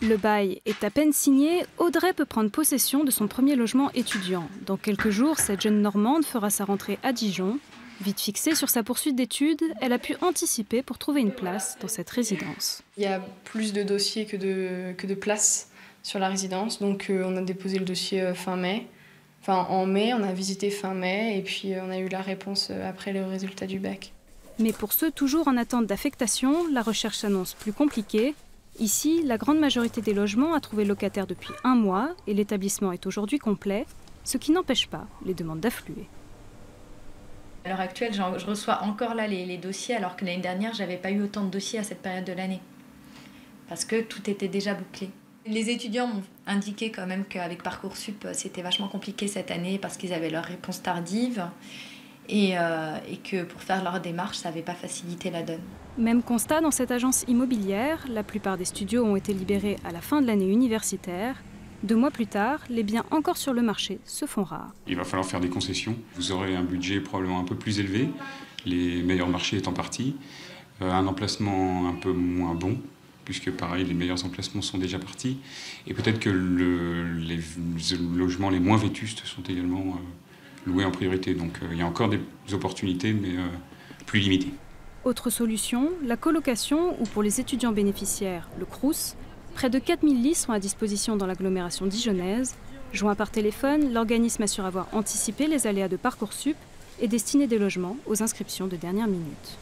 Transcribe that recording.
Le bail est à peine signé, Audrey peut prendre possession de son premier logement étudiant. Dans quelques jours, cette jeune Normande fera sa rentrée à Dijon. Vite fixée sur sa poursuite d'études, elle a pu anticiper pour trouver une place dans cette résidence. Il y a plus de dossiers que de places sur la résidence, donc on a déposé le dossier fin mai. Enfin, en mai, on a visité fin mai et puis on a eu la réponse après le résultat du bac. Mais pour ceux toujours en attente d'affectation, la recherche s'annonce plus compliquée. Ici, la grande majorité des logements a trouvé locataire depuis 1 mois et l'établissement est aujourd'hui complet, ce qui n'empêche pas les demandes d'affluer. À l'heure actuelle, je reçois encore là les dossiers, alors que l'année dernière, j'avais pas eu autant de dossiers à cette période de l'année. Parce que tout était déjà bouclé. Les étudiants m'ont indiqué quand même qu'avec Parcoursup, c'était vachement compliqué cette année parce qu'ils avaient leur réponse tardive et que pour faire leur démarche, ça n'avait pas facilité la donne. Même constat dans cette agence immobilière, la plupart des studios ont été libérés à la fin de l'année universitaire. 2 mois plus tard, les biens encore sur le marché se font rares. Il va falloir faire des concessions. Vous aurez un budget probablement un peu plus élevé, les meilleurs marchés étant partis, un emplacement un peu moins bon, puisque pareil, les meilleurs emplacements sont déjà partis, et peut-être que les logements les moins vétustes sont également loués en priorité. Donc il y a encore des opportunités, mais plus limitées. Autre solution, la colocation, ou pour les étudiants bénéficiaires, le Crous. Près de 4000 lits sont à disposition dans l'agglomération dijonnaise. Joint par téléphone, l'organisme assure avoir anticipé les aléas de Parcoursup et destiné des logements aux inscriptions de dernière minute.